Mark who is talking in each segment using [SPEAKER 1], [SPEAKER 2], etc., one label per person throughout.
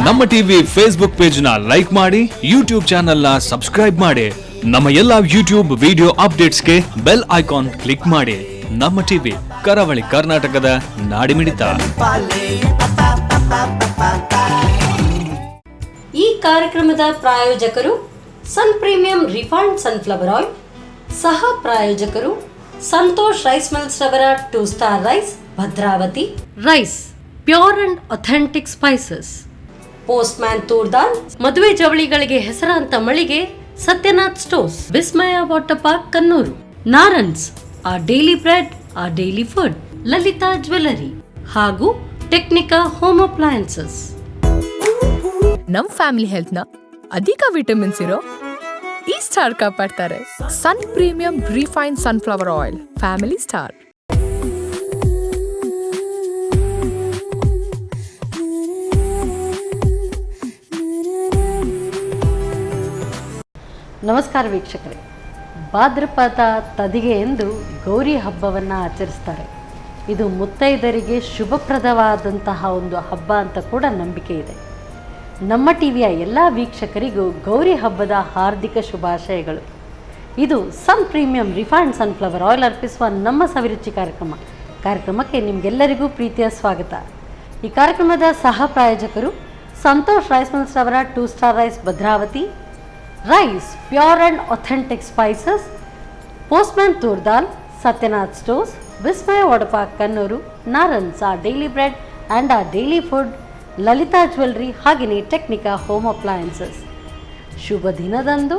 [SPEAKER 1] ನಮ್ಮ TV Facebook page ನ like ಮಾಡಿ, ಯೂಟ್ಯೂಬ್ ಚಾನೆಲ್ ನ ಸಬ್ಸ್ಕ್ರೈಬ್ ಮಾಡಿ. ನಮ್ಮ ಎಲ್ಲಾ ಯೂಟ್ಯೂಬ್ ವಿಡಿಯೋ ಅಪ್ಡೇಟ್ಸ್ಗೆ ಬೆಲ್ ಐಕಾನ್ ಕ್ಲಿಕ್ ಮಾಡಿ. ನಮ್ಮ ಟಿವಿ ಕರಾವಳಿ ಕರ್ನಾಟಕದ ನಾಡಿಮಿಡಿತ.
[SPEAKER 2] ಈ ಕಾರ್ಯಕ್ರಮದ ಪ್ರಾಯೋಜಕರು Sun Premium refined sunflower oil, ಸಹ ಪ್ರಾಯೋಜಕರು ಸಂತೋಷ್ ರೈಸ್ ಮಿಲ್ಸ್ ರವರ 2 star rice, Bhadravathi rice, pure and authentic spices, Postman toor dal, ಮದುವೆ ಜವಳಿಗಳಿಗೆ ಹೆಸರಾಂತ ಮಳಿಗೆ Satyanath stores, Vismaya water park Kannur, Narans a daily bread a daily food, Lalitha jewellery ಹಾಗೂ ಟೆಕ್ನಿಕಾ ಹೋಮ್ ಅಪ್ಲಯನ್ಸಸ್.
[SPEAKER 3] ನಮ್ ಫ್ಯಾಮಿಲಿ ಹೆಲ್ತ್ ನ ಅಧಿಕ ವಿಟಮಿನ್ಸ್ ಇರೋ ಈ ಸ್ಟಾರ್ ಕಾಪಾಡ್ತಾರೆ. Sun Premium refine sunflower oil, family star.
[SPEAKER 2] ನಮಸ್ಕಾರ ವೀಕ್ಷಕರೇ, ಭಾದ್ರಪದ ತದಿಗೆ ಎಂದು ಗೌರಿ ಹಬ್ಬವನ್ನು ಆಚರಿಸ್ತಾರೆ. ಇದು ಮುತ್ತೈದರಿಗೆ ಶುಭಪ್ರದವಾದಂತಹ ಒಂದು ಹಬ್ಬ ಅಂತ ಕೂಡ ನಂಬಿಕೆ ಇದೆ. ನಮ್ಮ ಟಿವಿಯ ಎಲ್ಲ ವೀಕ್ಷಕರಿಗೂ ಗೌರಿ ಹಬ್ಬದ ಹಾರ್ದಿಕ ಶುಭಾಶಯಗಳು. ಇದು ಸನ್ ಪ್ರೀಮಿಯಂ ರಿಫೈನ್ಡ್ ಸನ್ಫ್ಲವರ್ ಆಯಿಲ್ ಅರ್ಪಿಸುವ ನಮ್ಮ ಸವಿರುಚಿ ಕಾರ್ಯಕ್ರಮಕ್ಕೆ ನಿಮಗೆಲ್ಲರಿಗೂ ಪ್ರೀತಿಯ ಸ್ವಾಗತ. ಈ ಕಾರ್ಯಕ್ರಮದ ಸಹ ಪ್ರಾಯೋಜಕರು ಸಂತೋಷ್ ರೈಸ್ ಮಿಲ್ಸ್ ಅವರ 2 star rice, Bhadravathi rice, pure and authentic spices, Postman toor dal, Satyanath stores, Vismaya water park Kannur, Narans a daily bread and a daily food, Lalitha jewellery, ಹಾಗೆಯೇ ಟೆಕ್ನಿಕಾ ಹೋಮ್ ಅಪ್ಲಯನ್ಸಸ್. ಶುಭ ದಿನದಂದು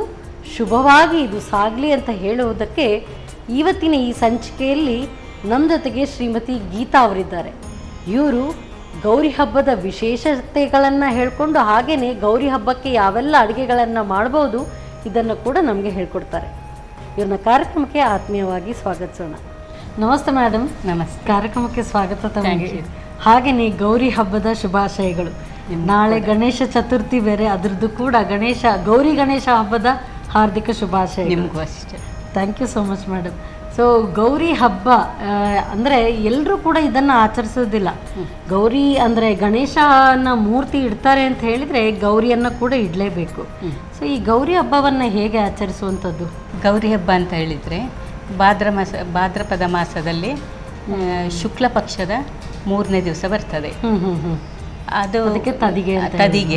[SPEAKER 2] ಶುಭವಾಗಿ ಇದು ಸಾಗಲಿ ಅಂತ ಹೇಳುವುದಕ್ಕೆ ಇವತ್ತಿನ ಈ ಸಂಚಿಕೆಯಲ್ಲಿ ನಮ್ಮ ಜೊತೆಗೆ ಶ್ರೀಮತಿ ಗೀತಾ ಅವರಿದ್ದಾರೆ. ಇವರು ಗೌರಿ ಹಬ್ಬದ ವಿಶೇಷತೆಗಳನ್ನು ಹೇಳಿಕೊಂಡು ಹಾಗೆಯೇ ಗೌರಿ ಹಬ್ಬಕ್ಕೆ ಯಾವೆಲ್ಲ ಅಡುಗೆಗಳನ್ನು ಮಾಡ್ಬೋದು ಇದನ್ನು ಕೂಡ ನಮಗೆ ಹೇಳ್ಕೊಡ್ತಾರೆ. ಇವ್ರನ್ನ ಕಾರ್ಯಕ್ರಮಕ್ಕೆ ಆತ್ಮೀಯವಾಗಿ ಸ್ವಾಗತಿಸೋಣ. ನಮಸ್ತೆ ಮೇಡಮ್. ನಮಸ್ತೆ. ಕಾರ್ಯಕ್ರಮಕ್ಕೆ ಸ್ವಾಗತ ತಮಗೆ. ಹಾಗೆಯೇ ಗೌರಿ ಹಬ್ಬದ ಶುಭಾಶಯಗಳು. ನಾಳೆ ಗಣೇಶ ಚತುರ್ಥಿ ಬೇರೆ, ಅದರದ್ದು ಕೂಡ ಗೌರಿ ಗಣೇಶ ಹಬ್ಬದ ಹಾರ್ದಿಕ ಶುಭಾಶಯ.
[SPEAKER 4] ನಿಮಗೂ ಅಷ್ಟೇ.
[SPEAKER 2] Thank you so much madam. So Gowri ಹಬ್ಬ ಅಂದರೆ ಎಲ್ಲರೂ ಕೂಡ ಇದನ್ನು ಆಚರಿಸೋದಿಲ್ಲ. ಗೌರಿ ಅಂದರೆ ಗಣೇಶನ ಮೂರ್ತಿ ಇಡ್ತಾರೆ ಅಂತ ಹೇಳಿದರೆ ಗೌರಿಯನ್ನು ಕೂಡ ಇಡಲೇಬೇಕು. ಸೊ ಈ ಗೌರಿ ಹಬ್ಬವನ್ನು ಹೇಗೆ ಆಚರಿಸುವಂಥದ್ದು?
[SPEAKER 4] ಗೌರಿ ಹಬ್ಬ ಅಂತ ಹೇಳಿದರೆ ಭಾದ್ರಪದ ಮಾಸದಲ್ಲಿ ಶುಕ್ಲ ಪಕ್ಷದ 3ನೇ ದಿವಸ ಬರ್ತದೆ. ಅದು
[SPEAKER 2] ಅದಕ್ಕೆ ತದಿಗೆ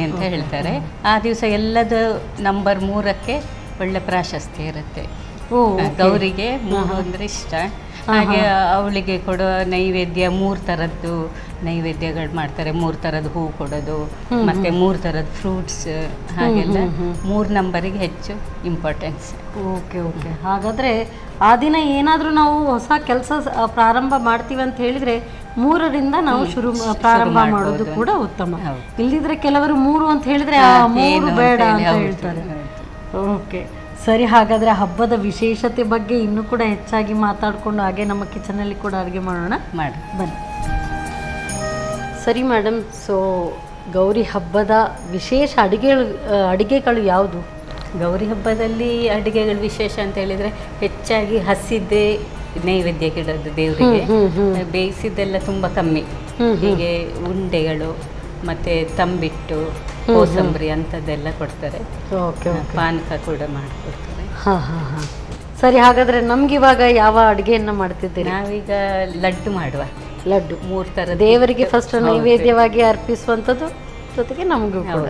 [SPEAKER 4] ಅಂತ ಹೇಳ್ತಾರೆ. ಆ ದಿವಸ ಎಲ್ಲದು ನಂಬರ್ 3ಕ್ಕೆ ಒಳ್ಳೆ ಪ್ರಾಶಸ್ತ್ಯ ಇರುತ್ತೆ. ಗೌರಿಗೆ 3 ಅಂದರೆ ಇಷ್ಟ. ಹಾಗೆ ಅವಳಿಗೆ ಕೊಡೋ ನೈವೇದ್ಯ 3 ಥರದ್ದು ನೈವೇದ್ಯಗಳು ಮಾಡ್ತಾರೆ. 3 ಥರದ ಹೂ ಕೊಡೋದು, ಮತ್ತೆ 3 ಥರದ ಫ್ರೂಟ್ಸ್, ಹಾಗೆಲ್ಲ 3 ನಂಬರಿಗೆ ಹೆಚ್ಚು ಇಂಪಾರ್ಟೆನ್ಸ್.
[SPEAKER 2] ಓಕೆ. ಹಾಗಾದರೆ ಆ ದಿನ ಏನಾದರೂ ನಾವು ಹೊಸ ಕೆಲಸ ಪ್ರಾರಂಭ ಮಾಡ್ತೀವಿ ಅಂತ ಹೇಳಿದರೆ 3ರಿಂದ ನಾವು ಪ್ರಾರಂಭ ಮಾಡೋದು ಕೂಡ ಉತ್ತಮ. ಇಲ್ಲದಿದ್ರೆ ಕೆಲವರು 3 ಅಂತ ಹೇಳಿದರೆ 3 ಬೇಡ ಅಂತ ಹೇಳ್ತಾರೆ. ಓಕೆ ಸರಿ. ಹಾಗಾದರೆ ಹಬ್ಬದ ವಿಶೇಷತೆ ಬಗ್ಗೆ ಇನ್ನೂ ಕೂಡ ಹೆಚ್ಚಾಗಿ ಮಾತಾಡಿಕೊಂಡು ಹಾಗೆ ನಮ್ಮ ಕಿಚನಲ್ಲಿ ಕೂಡ ಅಡುಗೆ ಮಾಡೋಣ. ಬನ್ನಿ. ಸರಿ ಮೇಡಮ್. ಸೊ ಗೌರಿ ಹಬ್ಬದ ವಿಶೇಷ ಅಡುಗೆಗಳು ಯಾವುದು?
[SPEAKER 4] ಗೌರಿ ಹಬ್ಬದಲ್ಲಿ ಅಡುಗೆಗಳು ವಿಶೇಷ ಅಂತ ಹೇಳಿದರೆ ಹೆಚ್ಚಾಗಿ ಹಸಿದ್ದೇ ನೈವೇದ್ಯಕ್ಕೆ ಇಡೋದು ದೇವರಿಗೆ. ಬೇಯಿಸಿದ್ದೆಲ್ಲ ತುಂಬ ಕಮ್ಮಿ. ಹೀಗೆ ಉಂಡೆಗಳು ಮತ್ತು ತಂಬಿಟ್ಟು, ಕೋಸಂಬರಿ ಅಂಥದ್ದೆಲ್ಲ ಕೊಡ್ತಾರೆ. ಪಾನಕ ಕೂಡ ಮಾಡಿಕೊಡ್ತಾರೆ.
[SPEAKER 2] ಸರಿ. ಹಾಗಾದರೆ ನಮ್ಗಿವಾಗ ಯಾವ ಅಡುಗೆಯನ್ನು ಮಾಡ್ತಿದ್ದೀರಿ?
[SPEAKER 4] ನಾವೀಗ ಲಡ್ಡು ಮಾಡುವ.
[SPEAKER 2] ಲಡ್ಡು
[SPEAKER 4] 3 ಥರ
[SPEAKER 2] ದೇವರಿಗೆ ಫಸ್ಟ್ ನೈವೇದ್ಯವಾಗಿ ಅರ್ಪಿಸುವಂಥದ್ದು, ಜೊತೆಗೆ ನಮಗೂ ಕೂಡ.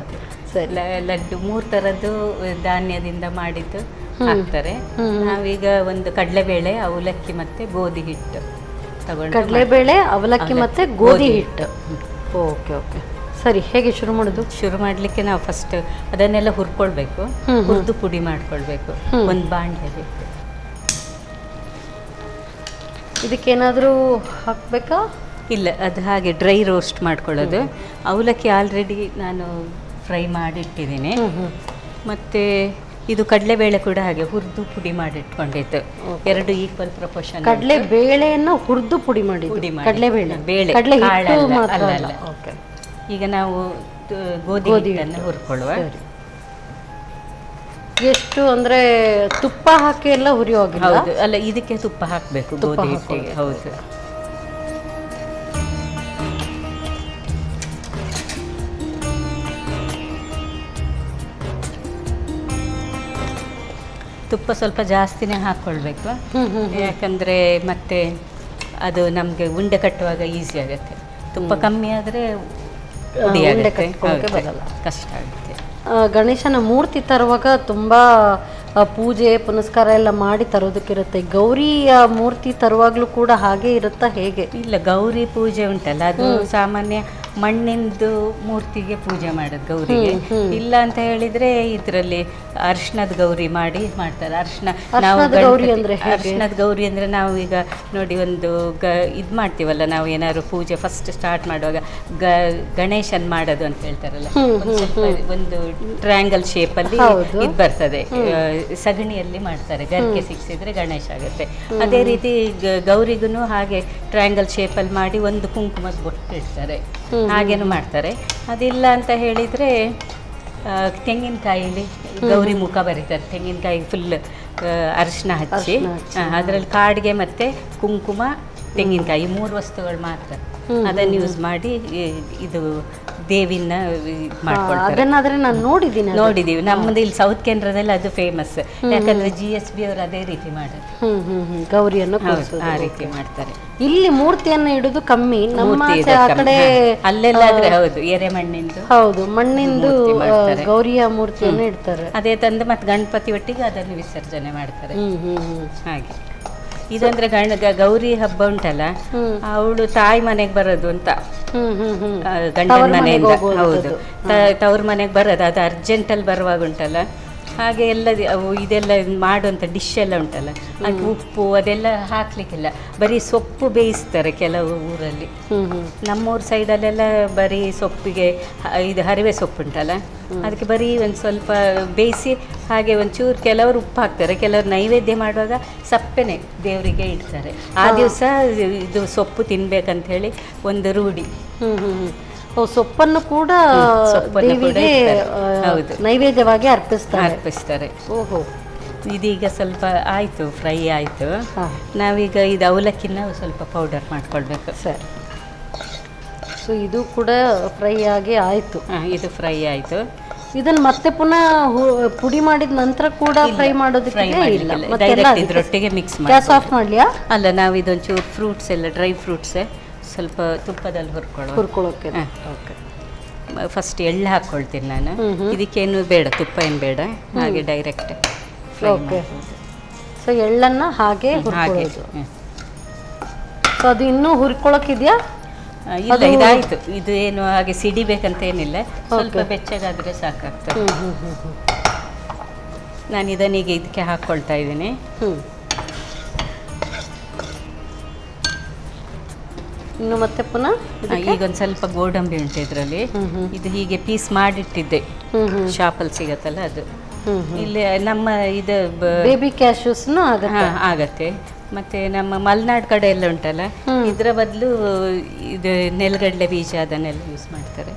[SPEAKER 2] ಸರಿ.
[SPEAKER 4] ಲಡ್ಡು 3 ಥರದ್ದು ಧಾನ್ಯದಿಂದ ಮಾಡಿದ್ದು ಹಾಕ್ತಾರೆ. ನಾವೀಗ ಒಂದು ಕಡಲೆಬೇಳೆ, ಅವಲಕ್ಕಿ ಮತ್ತು ಗೋಧಿ ಹಿಟ್ಟು ತಗೊಂಡು.
[SPEAKER 2] ಕಡಲೆಬೇಳೆ, ಅವಲಕ್ಕಿ ಮತ್ತು ಗೋಧಿ ಹಿಟ್ಟು. ಓಕೆ. ಸರಿ. ಹೇಗೆ ಶುರು ಮಾಡೋದು?
[SPEAKER 4] ಶುರು ಮಾಡಲಿಕ್ಕೆ ನಾವು ಫಸ್ಟ್ ಅದನ್ನೆಲ್ಲ ಹುರ್ಕೊಳ್ಬೇಕು. ಹುರಿದು ಪುಡಿ ಮಾಡ್ಕೊಳ್ಬೇಕು. ಒಂದು ಬಾಣಲೆ ಬೇಕು.
[SPEAKER 2] ಇದಕ್ಕೇನಾದರೂ ಹಾಕಬೇಕಾ?
[SPEAKER 4] ಇಲ್ಲ, ಅದು ಹಾಗೆ ಡ್ರೈ ರೋಸ್ಟ್ ಮಾಡ್ಕೊಳ್ಳೋದು. ಅವಲಕ್ಕಿ ಆಲ್ರೆಡಿ ನಾನು ಫ್ರೈ ಮಾಡಿಟ್ಟಿದ್ದೀನಿ. ಮತ್ತು ಇದು ಕಡಲೆಬೇಳೆ ಕೂಡ ಹಾಗೆ ಹುರಿದು ಪುಡಿ ಮಾಡಿಟ್ಕೊಂಡಿತ್ತು. 2 ಈಕ್ವಲ್ ಪ್ರಪೋರ್ಷನ್.
[SPEAKER 2] ಕಡಲೆಬೇಳೆಯನ್ನು ಹುರಿದು ಪುಡಿ ಮಾಡಿ. ಕಡಲೆ
[SPEAKER 4] ಅಲ್ಲ. ಈಗ ನಾವು ಗೋಧಿ ಹಿಟ್ಟನ್ನು ಹುರ್ಕೊಳ್ಳುವ.
[SPEAKER 2] ಎಷ್ಟು ಅಂದರೆ ತುಪ್ಪ ಹಾಕಿ ಎಲ್ಲ ಹುರಿಯೋಗಿಲ್ಲ?
[SPEAKER 4] ಹೌದು. ಅಲ್ಲ, ಇದಕ್ಕೆ ತುಪ್ಪ ಹಾಕಬೇಕು ಗೋಧಿ ಹಿಟ್ಟಿಗೆ. ಹೌದು. ತುಪ್ಪ ಸ್ವಲ್ಪ ಜಾಸ್ತಿನೇ ಹಾಕ್ಕೊಳ್ಬೇಕು, ಯಾಕಂದರೆ ಮತ್ತೆ ಅದು ನಮಗೆ ಉಂಡೆ ಕಟ್ಟುವಾಗ ಈಸಿ ಆಗುತ್ತೆ. ತುಪ್ಪ ಕಮ್ಮಿ ಆದರೆ ಕಷ್ಟ ಆಗುತ್ತೆ.
[SPEAKER 2] ಗಣೇಶನ ಮೂರ್ತಿ ತರುವಾಗ ತುಂಬ ಪೂಜೆ ಪುನಸ್ಕಾರ ಎಲ್ಲ ಮಾಡಿ ತರೋದಕ್ಕಿರುತ್ತೆ. ಗೌರಿಯ ಮೂರ್ತಿ ತರುವಾಗಲೂ ಕೂಡ ಹಾಗೆ ಇರುತ್ತಾ ಹೇಗೆ?
[SPEAKER 4] ಇಲ್ಲ, ಗೌರಿ ಪೂಜೆ ಉಂಟಲ್ಲ ಅದು ಸಾಮಾನ್ಯ ಮಣ್ಣಿಂದು ಮೂರ್ತಿಗೆ ಪೂಜೆ ಮಾಡೋದು ಗೌರಿಗೆ. ಇಲ್ಲ ಅಂತ ಹೇಳಿದ್ರೆ ಇದರಲ್ಲಿ ಅರ್ಶನದ ಗೌರಿ ಮಾಡಿ ಮಾಡ್ತಾರೆ. ಅರ್ಶನದ ಗೌರಿ ಅಂದ್ರೆ ನಾವು ಈಗ ನೋಡಿ ಒಂದು ಇದು ಮಾಡ್ತೀವಲ್ಲ, ನಾವು ಏನಾದ್ರು ಪೂಜೆ ಫಸ್ಟ್ ಸ್ಟಾರ್ಟ್ ಮಾಡುವಾಗ ಗಣೇಶನ್ ಮಾಡೋದು ಅಂತ ಹೇಳ್ತಾರಲ್ಲ, ಒಂದು ಟ್ರಯಾಂಗಲ್ ಶೇಪ್ ಅಲ್ಲಿ ಇದು ಬರ್ತದೆ, ಸಗಣಿಯಲ್ಲಿ ಮಾಡ್ತಾರೆ, ಗರ್ಕೆ ಸಿಕ್ಸಿದ್ರೆ ಗಣೇಶ ಆಗುತ್ತೆ. ಅದೇ ರೀತಿ ಗೌರಿಗೂ ಹಾಗೆ ಟ್ರಯಾಂಗಲ್ ಶೇಪ್ ಅಲ್ಲಿ ಮಾಡಿ ಒಂದು ಕುಂಕುಮದ ಬೊಟ್ಟು ಇಡ್ತಾರೆ, ಹಾಗೇನು ಮಾಡ್ತಾರೆ. ಅದಿಲ್ಲ ಅಂತ ಹೇಳಿದರೆ ತೆಂಗಿನಕಾಯಿಲಿ ಗೌರಿ ಮುಖ ಬರೀತಾರೆ, ತೆಂಗಿನಕಾಯಿ ಫುಲ್ ಅರಿಶಿನ ಹಚ್ಚಿ ಅದರಲ್ಲಿ ಕಾಡಿಗೆ ಮತ್ತು ಕುಂಕುಮ ತೆಂಗಿನಕಾಯಿ 3 ವಸ್ತುಗಳು ಮಾತ್ರ ಅದನ್ನು ಯೂಸ್ ಮಾಡಿ ಇದು ದೇವಿನ ಮಾಡ್ಕೊಳ್ತಾರೆ.
[SPEAKER 2] ನಾನು
[SPEAKER 4] ನೋಡಿದ್ದೀವಿ. ನಮ್ಮದು ಇಲ್ಲಿ ಸೌತ್ ಕೇಂದ್ರದಲ್ಲಿ ಅದು ಫೇಮಸ್, ಯಾಕಂದ್ರೆ GSB ಅವರು ಅದೇ ರೀತಿ ಮಾಡೋದು,
[SPEAKER 2] ಗೌರಿಯನ್ನು
[SPEAKER 4] ಆ ರೀತಿ ಮಾಡ್ತಾರೆ.
[SPEAKER 2] ಇಲ್ಲಿ ಮೂರ್ತಿಯನ್ನು ಇಡುದು ಕಮ್ಮಿ, ನಮ್ಮ ಕಡೆ
[SPEAKER 4] ಅಲ್ಲೆಲ್ಲ ಆದ್ರೆ ಹೌದು ಎರೆ ಮಣ್ಣಿಂದು,
[SPEAKER 2] ಹೌದು ಮಣ್ಣಿಂದು ಗೌರಿಯ ಮೂರ್ತಿಯನ್ನು ಇಡ್ತಾರೆ.
[SPEAKER 4] ಅದೇ ತಂದು ಮತ್ತೆ ಗಣಪತಿ ಒಟ್ಟಿಗೆ ಅದನ್ನು ವಿಸರ್ಜನೆ ಮಾಡ್ತಾರೆ. ಹಾಗೆ ಇದಂದ್ರೆ ಗೌರಿ ಹಬ್ಬ ಉಂಟಲ್ಲ, ಅವಳು ತಾಯಿ ಮನೆಗೆ ಬರೋದು ಅಂತ, ಗಂಡನ ಮನೆಯಿಂದ. ಹೌದು, ತವ್ರ ಮನೆಗೆ ಬರೋದು, ಅದು ಅರ್ಜೆಂಟಲ್ಲಿ ಬರುವಾಗ ಉಂಟಲ್ಲ, ಹಾಗೆ ಎಲ್ಲ ಇದೆಲ್ಲ ಮಾಡುವಂಥ ಡಿಶ್ ಎಲ್ಲ ಉಂಟಲ್ಲ, ಅದು ಉಪ್ಪು ಅದೆಲ್ಲ ಹಾಕ್ಲಿಕ್ಕಿಲ್ಲ, ಬರೀ ಸೊಪ್ಪು ಬೇಯಿಸ್ತಾರೆ ಕೆಲವು ಊರಲ್ಲಿ. ನಮ್ಮೂರ ಸೈಡಲ್ಲೆಲ್ಲ ಬರೀ ಸೊಪ್ಪಿಗೆ ಇದು ಹರಿವೆ ಸೊಪ್ಪು ಉಂಟಲ್ಲ, ಅದಕ್ಕೆ ಬರೀ ಒಂದು ಸ್ವಲ್ಪ ಬೇಯಿಸಿ ಹಾಗೆ ಒಂಚೂರು ಕೆಲವರು ಉಪ್ಪು ಹಾಕ್ತಾರೆ, ಕೆಲವರು ನೈವೇದ್ಯ ಮಾಡುವಾಗ ಸಪ್ಪೆನೆ ದೇವರಿಗೆ ಇಡ್ತಾರೆ. ಆ ದಿವಸ ಇದು ಸೊಪ್ಪು ತಿನ್ಬೇಕಂತ ಹೇಳಿ ಒಂದು ರೂಢಿ.
[SPEAKER 2] ಸೊಪ್ಪನ್ನು ಕೂಡ ದೇವಿಗೆ ನೈವೇದ್ಯವಾಗಿ ಅರ್ಪಿಸ್ತಾರೆ. ಓಹೋ,
[SPEAKER 4] ಇದೀಗ ಸ್ವಲ್ಪ ಆಯಿತು, ಫ್ರೈ ಆಯಿತು. ನಾವೀಗ ಇದು ಅವಲಕ್ಕಿನ ಸ್ವಲ್ಪ ಪೌಡರ್ ಮಾಡ್ಕೊಳ್ಬೇಕು.
[SPEAKER 2] ಸರಿ, ಸೊ ಇದು ಕೂಡ ಫ್ರೈ ಆಗಿ ಆಯಿತು.
[SPEAKER 4] ಇದು ಫ್ರೈ ಆಯಿತು.
[SPEAKER 2] ಇದನ್ನು ಮತ್ತೆ ಪುನಃ ಪುಡಿ ಮಾಡಿದ ನಂತರ ಕೂಡ ಫ್ರೈ ಮಾಡೋದಕ್ಕೆ
[SPEAKER 4] ಇದರೊಟ್ಟಿಗೆ ಮಿಕ್ಸ್ ಮಾಡಿ.
[SPEAKER 2] ಗ್ಯಾಸ್ ಆಫ್ ಮಾಡಲಿಯಾ?
[SPEAKER 4] ಅಲ್ಲ, ನಾವು ಇದೊಂಚೂರು ಫ್ರೂಟ್ಸ್ ಎಲ್ಲ ಡ್ರೈ ಫ್ರೂಟ್ಸ್ ಸ್ವಲ್ಪ ತುಪ್ಪದಲ್ಲಿ
[SPEAKER 2] ಹುರ್ಕೊಳ್ಳೋಕೆ.
[SPEAKER 4] ಓಕೆ, ಫಸ್ಟ್ ಎಳ್ಳು ಹಾಕ್ಕೊಳ್ತೀನಿ ನಾನು. ಇದಕ್ಕೇನು ಬೇಡ, ತುಪ್ಪ ಏನು ಬೇಡ, ಹಾಗೆ ಡೈರೆಕ್ಟ್.
[SPEAKER 2] ಓಕೆ, ಸೊ ಎಳ್ಳನ್ನು ಹಾಗೆ ಹುರ್ಕೊಳ್ಳೋದು. ಸೊ ಅದು ಇನ್ನೂ ಹುರ್ಕೊಳ್ಳೋಕಿದೆಯಾ?
[SPEAKER 4] ಇಲ್ಲ, ಇದಾಯಿತು. ಇದು ಏನು ಹಾಗೆ ಸಿಡಿಬೇಕಂತ ಏನಿಲ್ಲ, ಸ್ವಲ್ಪ ಬೆಚ್ಚಗಾದರೆ ಸಾಕಾಗ್ತದೆ. ನಾನು ಇದನ್ನೀಗ ಇದಕ್ಕೆ ಹಾಕ್ಕೊಳ್ತಾ ಇದ್ದೀನಿ.
[SPEAKER 2] ಇನ್ನು ಮತ್ತೆ ಪುನಃ
[SPEAKER 4] ಈಗ ಒಂದು ಸ್ವಲ್ಪ ಗೋಡಂಬಿ ಉಂಟು ಇದರಲ್ಲಿ, ಇದು ಹೀಗೆ ಪೀಸ್ ಮಾಡಿಟ್ಟಿದ್ದೆ, ಶಾಪಲ್ಲಿ ಸಿಗತ್ತಲ್ಲ ಅದು. ಇಲ್ಲಿ ನಮ್ಮ ಇದು
[SPEAKER 2] ಬೇಬಿ ಕ್ಯಾಶ್ಯೂಸ್ನು
[SPEAKER 4] ಆಗತ್ತೆ. ಮತ್ತೆ ನಮ್ಮ ಮಲೆನಾಡು ಕಡೆ ಎಲ್ಲ ಉಂಟಲ್ಲ, ಇದರ ಬದಲು ಇದು ನೆಲಗಡಲೆ ಬೀಜ ಅದನ್ನೆಲ್ಲ ಯೂಸ್ ಮಾಡ್ತಾರೆ.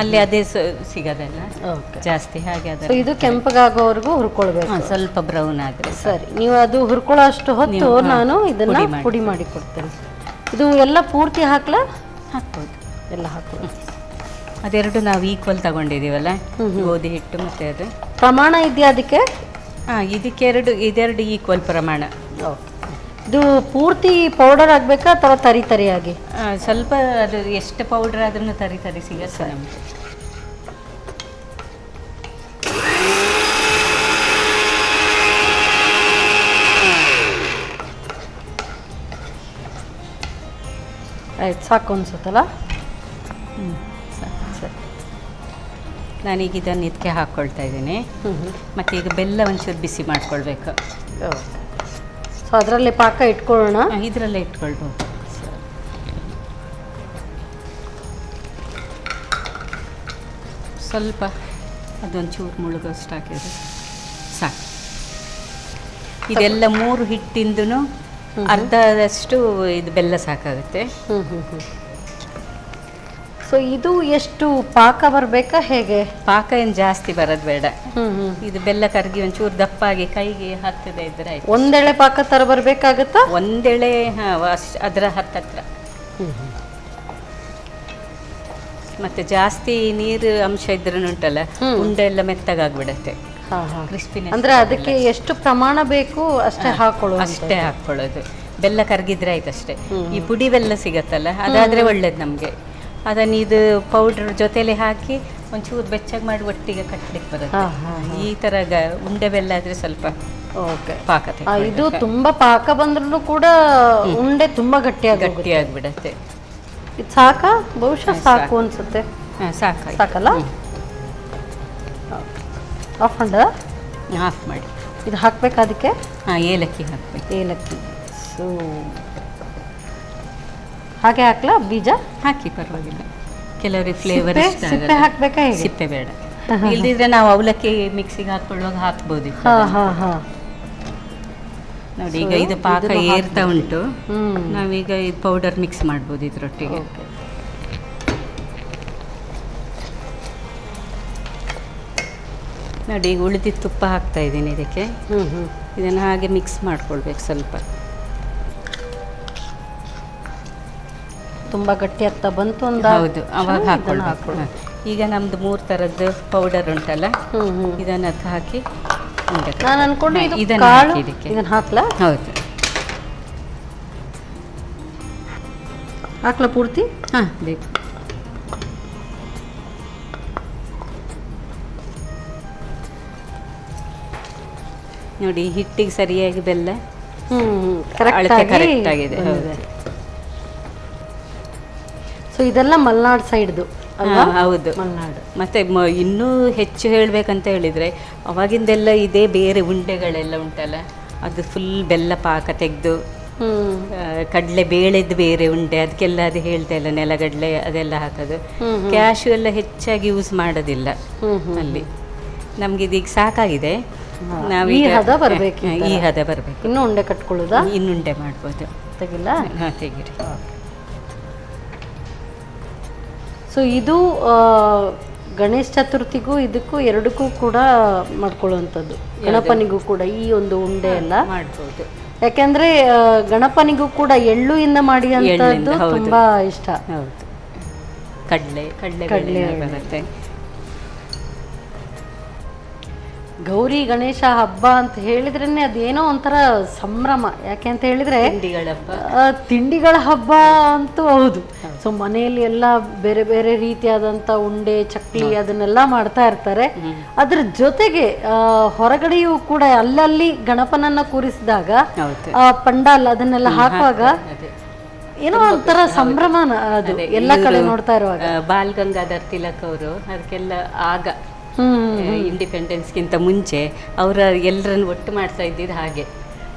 [SPEAKER 4] ಅಲ್ಲಿ ಅದೇ ಸಿಗೋದಲ್ಲ ಜಾಸ್ತಿ, ಹಾಗೆ ಅದ.
[SPEAKER 2] ಇದು ಕೆಂಪಗಾಗೋವರೆಗೂ ಹುರ್ಕೊಳ್ಬೇಕು,
[SPEAKER 4] ಸ್ವಲ್ಪ ಬ್ರೌನ್ ಆದರೆ.
[SPEAKER 2] ಸರಿ, ನೀವು ಅದು ಹುರ್ಕೊಳ್ಳೋ ಅಷ್ಟು ಹೊತ್ತು ನಾನು ಇದನ್ನ ಪುಡಿ ಮಾಡಿ ಕೊಡ್ತೇನೆ. ಇದು ಎಲ್ಲ ಪೂರ್ತಿ ಹಾಕ್ಲಾ?
[SPEAKER 4] ಹಾಕ್ಬೋದು,
[SPEAKER 2] ಎಲ್ಲ ಹಾಕ್ಬೋದು.
[SPEAKER 4] ಅದೆರಡು ನಾವು ಈಕ್ವಲ್ ತಗೊಂಡಿದ್ದೀವಲ್ಲ, ಗೋಧಿ ಹಿಟ್ಟು ಮತ್ತು ಅದು
[SPEAKER 2] ಪ್ರಮಾಣ ಇದೆಯಾ ಅದಕ್ಕೆ?
[SPEAKER 4] ಇದೆರಡು ಈಕ್ವಲ್ ಪ್ರಮಾಣ.
[SPEAKER 2] ಇದು ಪೂರ್ತಿ ಪೌಡರ್ ಆಗಬೇಕಾ ಅಥವಾ ತರಿ ತರಿಯಾಗಿ?
[SPEAKER 4] ಸ್ವಲ್ಪ ಅದು ಎಷ್ಟು ಪೌಡರ್ ಆದ್ರೂ ತರಿ ತರಿ ಸಿಗತ್ತೆ ನಮಗೆ.
[SPEAKER 2] ಆಯ್ತು, ಸಾಕು ಅನ್ಸುತ್ತಲ್ಲ?
[SPEAKER 4] ಸರಿ, ನಾನೀಗ ಇದನ್ನು ಇದಕ್ಕೆ ಹಾಕ್ಕೊಳ್ತಾ ಇದ್ದೀನಿ. ಮತ್ತು ಈಗ ಬೆಲ್ಲ ಒಂಚೂರು ಬಿಸಿ ಮಾಡ್ಕೊಳ್ಬೇಕು.
[SPEAKER 2] ಸೊ ಅದರಲ್ಲಿ ಪಾಕ ಇಟ್ಕೊಳ್ಳೋಣ?
[SPEAKER 4] ಇದರಲ್ಲೇ ಇಟ್ಕೊಳ್ಬೋದು. ಸ್ವಲ್ಪ ಅದೊಂಚೂರು ಮುಳುಗೋಷ್ಟು ಹಾಕಿದ್ರೆ ಸಾಕು. ಇದೆಲ್ಲ 3 ಹಿಟ್ಟಿಂದೂ ಅರ್ಧದಷ್ಟು ಇದು ಬೆಲ್ಲ ಸಾಕಾಗುತ್ತೆ.
[SPEAKER 2] ಸೊ ಇದು ಎಷ್ಟು ಪಾಕ ಬರಬೇಕಾ ಹೇಗೆ?
[SPEAKER 4] ಪಾಕ ಏನು ಜಾಸ್ತಿ ಬರೋದು ಬೇಡ. ಇದು ಬೆಲ್ಲ ಕರಗಿ ಒಂಚೂರು ದಪ್ಪಾಗಿ ಕೈಗೆ ಹತ್ತದೇ ಇದ್ರೆ ಆಯ್ತು.
[SPEAKER 2] ಒಂದೆಳೆ ಪಾಕ ಥರ ಬರಬೇಕಾಗತ್ತಾ?
[SPEAKER 4] ಒಂದೆಳೆ, ಅದರ ಹತ್ತತ್ರ. ಮತ್ತೆ ಜಾಸ್ತಿ ನೀರು ಅಂಶ ಇದ್ರೂ ಉಂಟಲ್ಲ, ಉಂಡೆ ಎಲ್ಲ ಮೆತ್ತಗಾಗ್ಬಿಡತ್ತೆ. ಕ್ರಿಸ್ಪಿನೆಸ್.
[SPEAKER 2] ಅಂದ್ರೆ ಅದಕ್ಕೆ ಎಷ್ಟು ಪ್ರಮಾಣ ಬೇಕು ಅಷ್ಟೇ ಹಾಕೊಳ್ಳೋದು.
[SPEAKER 4] ಅಷ್ಟೇ ಹಾಕ್ಕೊಳ್ಳೋದು. ಬೆಲ್ಲ ಕರಗಿದ್ರೆ ಆಯ್ತು ಅಷ್ಟೇ. ಈ ಪುಡಿ ಬೆಲ್ಲ ಸಿಗತ್ತಲ್ಲ, ಅದಾದರೆ ಒಳ್ಳೇದು ನಮಗೆ. ಅದನ್ನು ಇದು ಪೌಡ್ರ್ ಜೊತೆಲೆ ಹಾಕಿ ಒಂಚೂರು ಬೆಚ್ಚಗೆ ಮಾಡಿ ಒಟ್ಟಿಗೆ ಕಟ್ಟಲಿಕ್ಕೆ ಬರುತ್ತೆ. ಈ ಥರ ಉಂಡೆ ಬೆಲ್ಲ ಆದರೆ ಸ್ವಲ್ಪ ಪಾಕ
[SPEAKER 2] ಇದು ತುಂಬಾ ಪಾಕ ಬಂದ್ರೂ ಕೂಡ ಉಂಡೆ ತುಂಬಾ
[SPEAKER 4] ಗಟ್ಟಿಯಾಗ್ಬಿಡತ್ತೆ.
[SPEAKER 2] ಇದು ಸಾಕಾ? ಬಹುಶಃ ಸಾಕು ಅನ್ಸುತ್ತೆ. ಸಾಕಲ್ಲ?
[SPEAKER 4] ಆಫ್ ಮಾಡಿ.
[SPEAKER 2] ಇದು ಹಾಕ್ಬೇಕಾ ಅದಕ್ಕೆ?
[SPEAKER 4] ಏಲಕ್ಕಿ ಹಾಕ್ಬೇಕು.
[SPEAKER 2] ಏಲಕ್ಕಿ. ಸೊ ಹಾಗೆ ಹಾಕ್ಲಾ? ಬೀಜ
[SPEAKER 4] ಹಾಕಿ ಪರವಾಗಿಲ್ಲ. ಕೆಲವರಿಗೆ ಫ್ಲೇವರ್ ಇಷ್ಟ ಆಗಲ್ಲ.
[SPEAKER 2] ಸಿಪ್ಪೆ ಹಾಕ್ಬೇಕಾ?
[SPEAKER 4] ಸಿಪ್ಪೆ ಬೇಡ. ಇಲ್ದಿದ್ರೆ ನಾವು ಅವಲಕ್ಕಿ ಮಿಕ್ಸಿಗೆ ಹಾಕೊಳ್ಳುವಾಗ ಹಾಕ್ಬೋದು. ನೋಡಿ ಈಗ ಇದು ಪಾಕ ಏರ್ತಾ ಉಂಟು. ನಾವೀಗ ಇದು ಪೌಡರ್ ಮಿಕ್ಸ್ ಮಾಡ್ಬೋದು ಇದ್ರೊಟ್ಟಿಗೆ. ನೋಡಿ ಈಗ ಉಳಿದಿದ್ದ ತುಪ್ಪ ಹಾಕ್ತಾ ಇದ್ದೀನಿ ಇದಕ್ಕೆ. ಇದನ್ನು ಹಾಗೆ ಮಿಕ್ಸ್ ಮಾಡ್ಕೊಳ್ಬೇಕು. ಸ್ವಲ್ಪ
[SPEAKER 2] ತುಂಬ ಗಟ್ಟಿ ಆಗ್ತಾ ಬಂತು ಒಂದು.
[SPEAKER 4] ಹೌದು, ಅವಾಗ ಹಾಕ್ಕೊಳ್ಬೇಕು. ಈಗ ನಮ್ದು 3 ಥರದ್ದು ಪೌಡರ್ ಉಂಟಲ್ಲ, ಇದನ್ನು ಹಾಕಿ
[SPEAKER 2] ನಾನು ಅನ್ಕೊಂಡು
[SPEAKER 4] ಇದನ್ನು
[SPEAKER 2] ಹಾಕ್ಲಾ?
[SPEAKER 4] ಹೌದು,
[SPEAKER 2] ಹಾಕ್ಲಾ ಪೂರ್ತಿ?
[SPEAKER 4] ಬೇಕು. ನೋಡಿ ಹಿಟ್ಟಿಗೆ ಸರಿಯಾಗಿ ಬೆಲ್ಲ ಕರೆಕ್ಟ್ ಆಗಿದೆ.
[SPEAKER 2] ಸೊ ಇದೆಲ್ಲ ಮಲ್ನಾಡ್ ಸೈಡ್ದು.
[SPEAKER 4] ಹೌದು, ಮಲ್ನಾಡು. ಮತ್ತೆ ಇನ್ನೂ ಹೆಚ್ಚು ಹೇಳಬೇಕಂತ ಹೇಳಿದರೆ ಅವಾಗಿಂದೆಲ್ಲ ಇದೇ ಬೇರೆ ಉಂಡೆಗಳೆಲ್ಲ ಉಂಟಲ್ಲ, ಅದು ಫುಲ್ ಬೆಲ್ಲ ಪಾಕ ತೆಗೆದು ಕಡಲೆ ಬೇಳೆದು ಬೇರೆ ಉಂಡೆ, ಅದಕ್ಕೆಲ್ಲ ಅದು ಹೇಳ್ತಾ ಇಲ್ಲ, ನೆಲಗಡಲೆ ಅದೆಲ್ಲ ಹಾಕೋದು. ಕ್ಯಾಶು ಎಲ್ಲ ಹೆಚ್ಚಾಗಿ ಯೂಸ್ ಮಾಡೋದಿಲ್ಲ ಅಲ್ಲಿ. ನಮ್ಗೆ ಇದೀಗ ಸಾಕಾಗಿದೆ.
[SPEAKER 2] ಈ ಹದ ಬರಬೇಕು.
[SPEAKER 4] ಇನ್ನು
[SPEAKER 2] ಉಂಡೆ ಕಟ್ಕೊಳ್ಳೋದಾ?
[SPEAKER 4] ಇನ್ನುಂಡೆ ಮಾಡ್ಬೋದು.
[SPEAKER 2] ತೆಗಿಲ್ಲ?
[SPEAKER 4] ತೆಗಿರಿ.
[SPEAKER 2] ಸೊ ಇದು ಗಣೇಶ ಚತುರ್ಥಿಗೂ ಇದಕ್ಕೂ ಎರಡಕ್ಕೂ ಕೂಡ ಮಾಡ್ಕೊಳ್ಳುವಂಥದ್ದು. ಗಣಪನಿಗೂ ಕೂಡ ಈ ಒಂದು ಉಂಡೆ ಎಲ್ಲ
[SPEAKER 4] ಮಾಡ್ಬೋದು.
[SPEAKER 2] ಯಾಕೆಂದ್ರೆ ಗಣಪನಿಗೂ ಕೂಡ ಎಳ್ಳುಯಿಂದ ಮಾಡಿ ಅಂತದ್ದು ತುಂಬಾ ಇಷ್ಟ.
[SPEAKER 4] ಹೌದು, ಕಡಲೆ ಬರುತ್ತೆ.
[SPEAKER 2] ಗೌರಿ ಗಣೇಶ ಹಬ್ಬ ಅಂತ ಹೇಳಿದ್ರೇನೆ ಅದೇನೋ ಒಂಥರ ಸಂಭ್ರಮ. ಯಾಕೆ ಅಂತ ಹೇಳಿದ್ರೆ ತಿಂಡಿಗಳ ಹಬ್ಬ ಅಂತೂ ಹೌದು. ಸೊ ಮನೆಯಲ್ಲಿ ಎಲ್ಲ ಬೇರೆ ಬೇರೆ ರೀತಿಯಾದಂಥ ಉಂಡೆ, ಚಕ್ಲಿ ಅದನ್ನೆಲ್ಲ ಮಾಡ್ತಾ ಇರ್ತಾರೆ. ಅದ್ರ ಜೊತೆಗೆ ಹೊರಗಡೆಯೂ ಕೂಡ ಅಲ್ಲಲ್ಲಿ ಗಣಪನನ್ನ ಕೂರಿಸಿದಾಗ ಪಂಡಾಲ್ ಅದನ್ನೆಲ್ಲ ಹಾಕುವಾಗ ಏನೋ ಒಂಥರ ಸಂಭ್ರಮನ ಅದು ಎಲ್ಲ ಕಡೆ ನೋಡ್ತಾ ಇರುವಾಗ.
[SPEAKER 4] ಬಾಲ್ ಗಂಗಾಧರ್ ತಿಲಕ್ ಅವರು ಅದಕ್ಕೆಲ್ಲ ಆಗ ಇಂಡಿಪೆಂಡೆನ್ಸ್ಗಿಂತ ಮುಂಚೆ ಅವರ ಎಲ್ಲರನ್ನು ಒಟ್ಟು ಮಾಡ್ತಾ ಇದ್ದಿದ್ದು ಹಾಗೆ,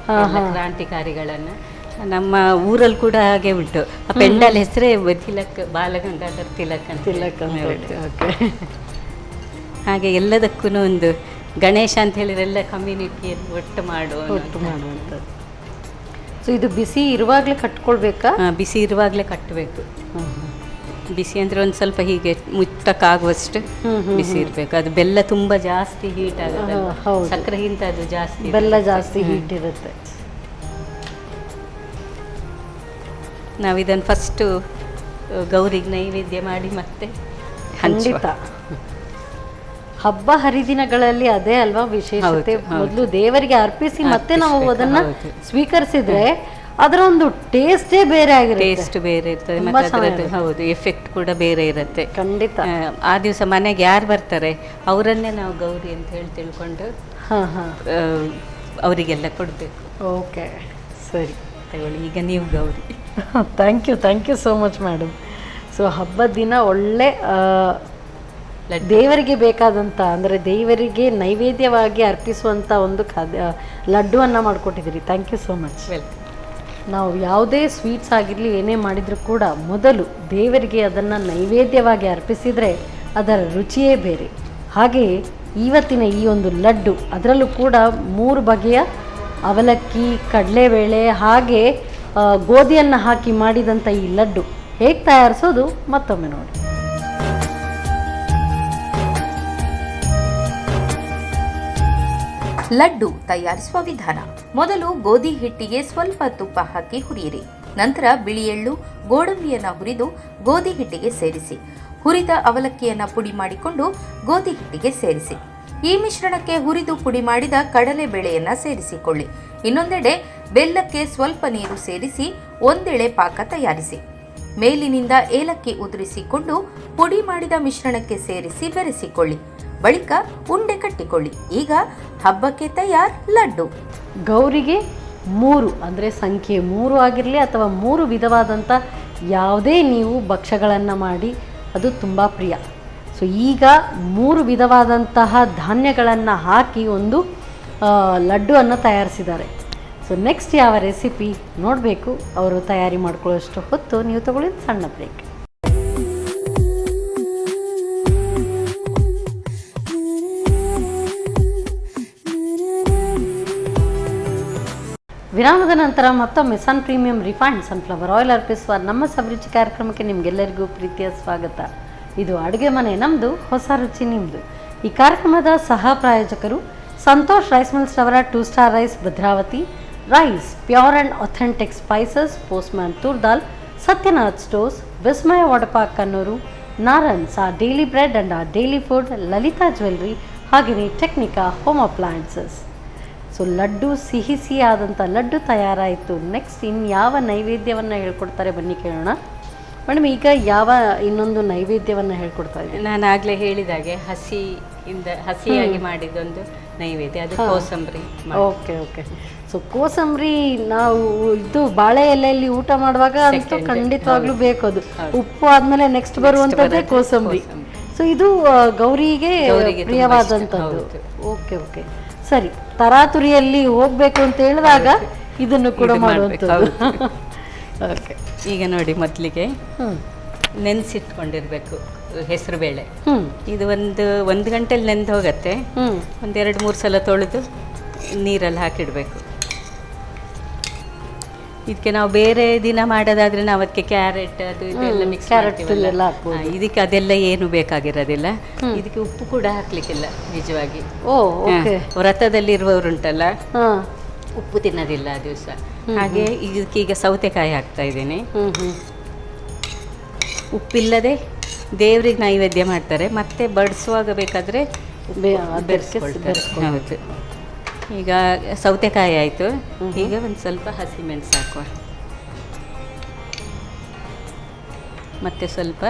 [SPEAKER 4] ಕ್ರಾಂತಿಕಾರಿಗಳನ್ನು. ನಮ್ಮ ಊರಲ್ಲಿ ಕೂಡ ಹಾಗೆ ಉಂಟು. ಆ ಪೆಂಡಾಲ್ ಹೆಸರೇ ತಿಲಕ್, ಬಾಲಗಂಗಾಧರ್ ತಿಲಕ್ ಅಂತ. ಹಾಗೆ ಎಲ್ಲದಕ್ಕೂ ಒಂದು ಗಣೇಶ ಅಂತ ಹೇಳಿದ್ರೆ ಎಲ್ಲ ಕಮ್ಯುನಿಟಿಯನ್ನು ಒಟ್ಟು ಮಾಡುವಂಥದ್ದು.
[SPEAKER 2] ಸೊ ಇದು ಬಿಸಿ ಇರುವಾಗಲೇ ಕಟ್ಕೊಳ್ಬೇಕಾ?
[SPEAKER 4] ಬಿಸಿ ಇರುವಾಗಲೇ ಕಟ್ಟಬೇಕು. ಬಿಸಿ ಅಂದರೆ ಒಂದು ಸ್ವಲ್ಪ ಹೀಗೆ ಮುಟ್ಟಕ್ಕಾಗುವಷ್ಟು ಬಿಸಿ ಇರಬೇಕು. ಅದು ಬೆಲ್ಲ ತುಂಬ ಜಾಸ್ತಿ ಹೀಟ್ ಆಗುತ್ತೆ, ಸಕ್ಕರೆಗಿಂತ ಅದು ಜಾಸ್ತಿ,
[SPEAKER 2] ಬೆಲ್ಲ ಜಾಸ್ತಿ ಹೀಟ್ ಇರುತ್ತೆ.
[SPEAKER 4] ನಾವಿದನ್ನು ಫಸ್ಟು ಗೌರಿಗೆ ನೈವೇದ್ಯ ಮಾಡಿ ಮತ್ತೆ
[SPEAKER 2] ಖಂಡಿತ ಹಬ್ಬ ಹರಿದಿನಗಳಲ್ಲಿ ಅದೇ ಅಲ್ವಾ ವಿಶೇಷತೆ. ಮೊದಲು ದೇವರಿಗೆ ಅರ್ಪಿಸಿ ಮತ್ತೆ ನಾವು ಅದನ್ನ ಸ್ವೀಕರಿಸಿದ್ರೆ ಅದರ ಒಂದು ಟೇಸ್ಟೇ ಬೇರೆ ಆಗಿರುತ್ತೆ.
[SPEAKER 4] ಟೇಸ್ಟ್ ಬೇರೆ ಇರ್ತದೆ, ಮತ್ತೆ ಅದರದ್ದು ಹೌದು ಎಫೆಕ್ಟ್ ಕೂಡ ಬೇರೆ ಇರುತ್ತೆ.
[SPEAKER 2] ಖಂಡಿತ.
[SPEAKER 4] ಆ ದಿವಸ ಮನೆಗೆ ಯಾರು ಬರ್ತಾರೆ ಅವರನ್ನೇ ನಾವು ಗೌರಿ ಅಂತ ಹೇಳಿ ತಿಳ್ಕೊಂಡು ಅವರಿಗೆಲ್ಲ ಕೊಡಬೇಕು.
[SPEAKER 2] ಓಕೆ, ಸರಿ,
[SPEAKER 4] ತಗೊಳ್ಳಿ ಈಗ ನೀವು Gowri.
[SPEAKER 2] Thank you so much madam. So ಹಬ್ಬದ ದಿನ ಒಳ್ಳೆ ದೇವರಿಗೆ ಬೇಕಾದಂಥ ಅಂದರೆ ದೇವರಿಗೆ ನೈವೇದ್ಯವಾಗಿ ಅರ್ಪಿಸುವಂಥ ಒಂದು ಲಡ್ಡುವನ್ನು ಮಾಡಿಕೊಟ್ಟಿದ್ದೀರಿ. Thank you so much.
[SPEAKER 4] Welcome.
[SPEAKER 2] ನಾವು ಯಾವುದೇ ಸ್ವೀಟ್ಸ್ ಆಗಿರಲಿ ಏನೇ ಮಾಡಿದರೂ ಕೂಡ ಮೊದಲು ದೇವರಿಗೆ ಅದನ್ನು ನೈವೇದ್ಯವಾಗಿ ಅರ್ಪಿಸಿದರೆ ಅದರ ರುಚಿಯೇ ಬೇರೆ. ಹಾಗೆಯೇ ಇವತ್ತಿನ ಈ ಒಂದು ಲಡ್ಡು, ಅದರಲ್ಲೂ ಕೂಡ 3 ಬಗೆಯ ಅವಲಕ್ಕಿ, ಕಡಲೆಬೇಳೆ ಹಾಗೆ ಗೋಧಿಯನ್ನು ಹಾಕಿ ಮಾಡಿದಂಥ ಈ ಲಡ್ಡು ಹೇಗೆ ತಯಾರಿಸೋದು ಮತ್ತೊಮ್ಮೆ ನೋಡಿ.
[SPEAKER 5] ಲಡ್ಡು ತಯಾರಿಸುವ ವಿಧಾನ: ಮೊದಲು ಗೋಧಿ ಹಿಟ್ಟಿಗೆ ಸ್ವಲ್ಪ ತುಪ್ಪ ಹಾಕಿ ಹುರಿಯಿರಿ. ನಂತರ ಬಿಳಿ ಎಳ್ಳು, ಗೋಡಂಬಿಯನ್ನು ಹುರಿದು ಗೋಧಿ ಹಿಟ್ಟಿಗೆ ಸೇರಿಸಿ. ಹುರಿದ ಅವಲಕ್ಕಿಯನ್ನು ಪುಡಿ ಮಾಡಿಕೊಂಡು ಗೋಧಿ ಹಿಟ್ಟಿಗೆ ಸೇರಿಸಿ. ಈ ಮಿಶ್ರಣಕ್ಕೆ ಹುರಿದು ಪುಡಿ ಮಾಡಿದ ಕಡಲೆ ಬೇಳೆಯನ್ನು ಸೇರಿಸಿಕೊಳ್ಳಿ. ಇನ್ನೊಂದೆಡೆ ಬೆಲ್ಲಕ್ಕೆ ಸ್ವಲ್ಪ ನೀರು ಸೇರಿಸಿ ಒಂದೆಳೆ ಪಾಕ ತಯಾರಿಸಿ. ಮೇಲಿನಿಂದ ಏಲಕ್ಕಿ ಉದುರಿಸಿಕೊಂಡು ಪುಡಿ ಮಾಡಿದ ಮಿಶ್ರಣಕ್ಕೆ ಸೇರಿಸಿ ಬೆರೆಸಿಕೊಳ್ಳಿ. ಬಳಿಕ ಉಂಡೆ ಕಟ್ಟಿಕೊಳ್ಳಿ. ಈಗ ಹಬ್ಬಕ್ಕೆ ತಯಾರ್ ಲಡ್ಡು.
[SPEAKER 2] ಗೌರಿಗೆ 3 ಅಂದರೆ ಸಂಖ್ಯೆ 3 ಆಗಿರಲಿ ಅಥವಾ 3 ವಿಧವಾದಂಥ ಯಾವುದೇ ನೀವು ಭಕ್ಷ್ಯಗಳನ್ನು ಮಾಡಿ ಅದು ತುಂಬ ಪ್ರಿಯ. ಸೊ ಈಗ 3 ವಿಧವಾದಂತಹ ಧಾನ್ಯಗಳನ್ನು ಹಾಕಿ ಒಂದು ಲಡ್ಡುವನ್ನು ತಯಾರಿಸಿದ್ದಾರೆ. ಸೊ ನೆಕ್ಸ್ಟ್ ಯಾವ ರೆಸಿಪಿ ನೋಡಬೇಕು, ಅವರು ತಯಾರಿ ಮಾಡ್ಕೊಳ್ಳೋಷ್ಟು ಹೊತ್ತು ನೀವು ತಗೊಳ್ಳಿ ಸಣ್ಣ ಬ್ರೇಕ್. ವಿರಾಮದ ನಂತರ ಮತ್ತೊಮ್ಮೆ ಸನ್ ಪ್ರೀಮಿಯಂ ರಿಫೈನ್ಡ್ ಸನ್ಫ್ಲವರ್ ಆಯಿಲ್ ಅರ್ಪಿಸುವ ನಮ್ಮ ಸಬ್ರುಚಿ ಕಾರ್ಯಕ್ರಮಕ್ಕೆ ನಿಮಗೆಲ್ಲರಿಗೂ ಪ್ರೀತಿಯ ಸ್ವಾಗತ. ಇದು ಅಡುಗೆ ಮನೆ ನಮ್ಮದು, ಹೊಸ ರುಚಿ ನಿಮ್ಮದು. ಈ ಕಾರ್ಯಕ್ರಮದ ಸಹ ಪ್ರಾಯೋಜಕರು ಸಂತೋಷ್ ರೈಸ್ ಮಿಲ್ಸ್ ಅವರ 2 star rice Bhadravathi, rice pure and authentic spices Postman toor dal, Satyanath stores, Vismaya water park Kannur, Narans a daily bread and a daily food, Lalitha jewellery, ಹಾಗೆಯೇ Technica home appliances. So laddu ಸಿಹಿ ಆದಂಥ ಲಡ್ಡು ತಯಾರಾಯಿತು. ನೆಕ್ಸ್ಟ್ ಇನ್ಯಾವ ನೈವೇದ್ಯವನ್ನು ಹೇಳ್ಕೊಡ್ತಾರೆ ಬನ್ನಿ ಕೇಳೋಣ. ಮೇಡಮ್, ಈಗ ಯಾವ ಇನ್ನೊಂದು ನೈವೇದ್ಯವನ್ನು ಹೇಳ್ಕೊಡ್ತಾ ಇದ್ದೀನಿ?
[SPEAKER 4] ನಾನು ಆಗಲೇ ಹೇಳಿದಾಗೆ ಹಸಿಯಾಗಿ ಮಾಡಿದ್ದೊಂದು ನೈವೇದ್ಯ, ಅದು kosambari.
[SPEAKER 2] Okay okay. So kosambari ನಾವು ಇದು ಬಾಳೆ ಎಲೆಯಲ್ಲಿ ಊಟ ಮಾಡುವಾಗ ಅಂತೂ ಖಂಡಿತವಾಗ್ಲೂ ಬೇಕು. ಅದು ಉಪ್ಪು ಆದಮೇಲೆ ನೆಕ್ಸ್ಟ್ ಬರುವಂಥದ್ದೇ ಕೋಸಂಬರಿ. ಸೊ ಇದು ಗೌರಿಗೆ ಪ್ರಿಯವಾದಂಥದ್ದು. ಓಕೆ ಓಕೆ, ಸರಿ. ತರಾತುರಿಯಲ್ಲಿ ಹೋಗ್ಬೇಕು ಅಂತ ಹೇಳಿದಾಗ ಇದನ್ನು ಕೂಡ ಮಾಡುವಂಥದ್ದು. ಓಕೆ,
[SPEAKER 4] ಈಗ ನೋಡಿ, ಮೊದಲಿಗೆ ನೆನೆಸಿಟ್ಕೊಂಡಿರ್ಬೇಕು ಹೆಸರು ಬೇಳೆ. ಇದು ಒಂದು ಗಂಟೆಲಿ ನೆಂದು ಹೋಗತ್ತೆ. 1-2-3 ಸಲ ತೊಳೆದು ನೀರಲ್ಲಿ ಹಾಕಿಡಬೇಕು. ಇದಕ್ಕೆ ನಾವು ಬೇರೆ ದಿನ ಮಾಡೋದಾದ್ರೆ ನಾವು ಅದಕ್ಕೆ ಕ್ಯಾರೆಟ್ ಅದು ಇದೆಲ್ಲ ಮಿಕ್ಸ್ ಮಾಡ್ತೀವಲ್ಲ, ಇದಕ್ಕೆ ಅದೆಲ್ಲ ಏನು ಬೇಕಾಗಿರೋದಿಲ್ಲ. ಇದಕ್ಕೆ ಉಪ್ಪು ಕೂಡ ಹಾಕ್ಲಿಕ್ಕಿಲ್ಲ ನಿಜವಾಗಿ. ವ್ರತದಲ್ಲಿರುವವರುಂಟಲ್ಲ, ಉಪ್ಪು ತಿನ್ನೋದಿಲ್ಲ ಆ ದಿವಸ. ಹಾಗೆ ಇದಕ್ಕೀಗ ಸೌತೆಕಾಯಿ ಹಾಕ್ತಾ ಇದ್ದೀನಿ. ಉಪ್ಪಿಲ್ಲದೆ ದೇವ್ರಿಗೆ ನೈವೇದ್ಯ ಮಾಡ್ತಾರೆ, ಮತ್ತೆ ಬಡಿಸುವಾಗ ಬೇಕಾದರೆ ಹೌದು. ಈಗ ಸೌತೆಕಾಯಿ ಆಯಿತು. ಈಗ ಒಂದು ಸ್ವಲ್ಪ ಹಸಿಮೆಣಸು ಹಾಕುವ, ಮತ್ತು ಸ್ವಲ್ಪ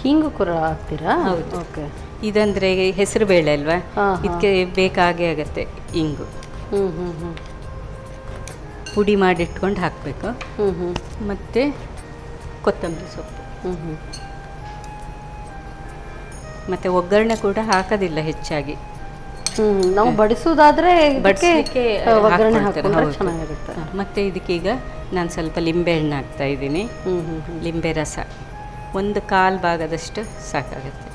[SPEAKER 2] ಹಿಂಗು ಕೂಡ ಹಾಕ್ತೀರಾ?
[SPEAKER 4] ಹೌದು. ಓಕೆ. ಇದಂದರೆ ಹೆಸರು ಬೇಳೆ ಅಲ್ವಾ, ಇದಕ್ಕೆ ಬೇಕಾಗೇ ಆಗತ್ತೆ ಇಂಗು. ಪುಡಿ ಮಾಡಿಟ್ಕೊಂಡು ಹಾಕಬೇಕು. ಮತ್ತು ಕೊತ್ತಂಬರಿ ಸೊಪ್ಪು. ಮತ್ತು ಒಗ್ಗರಣೆ ಕೂಡ ಹಾಕೋದಿಲ್ಲ ಹೆಚ್ಚಾಗಿ.
[SPEAKER 2] ನಾವು ಬಡಿಸೋದಾದ್ರೆ
[SPEAKER 4] ಬಡಿಸಲಿಕ್ಕೆ
[SPEAKER 2] ಒಗ್ಗರಣೆ ಹಾಕಿದ್ರೆ ಚೆನ್ನಾಗಿರುತ್ತೆ.
[SPEAKER 4] ಮತ್ತು ಇದಕ್ಕೀಗ ನಾನು ಸ್ವಲ್ಪ ಲಿಂಬೆ ಹಣ್ಣು ಹಾಕ್ತಾ ಇದ್ದೀನಿ. ಲಿಂಬೆ ರಸ 1/4 ಭಾಗದಷ್ಟು ಸಾಕಾಗುತ್ತೆ.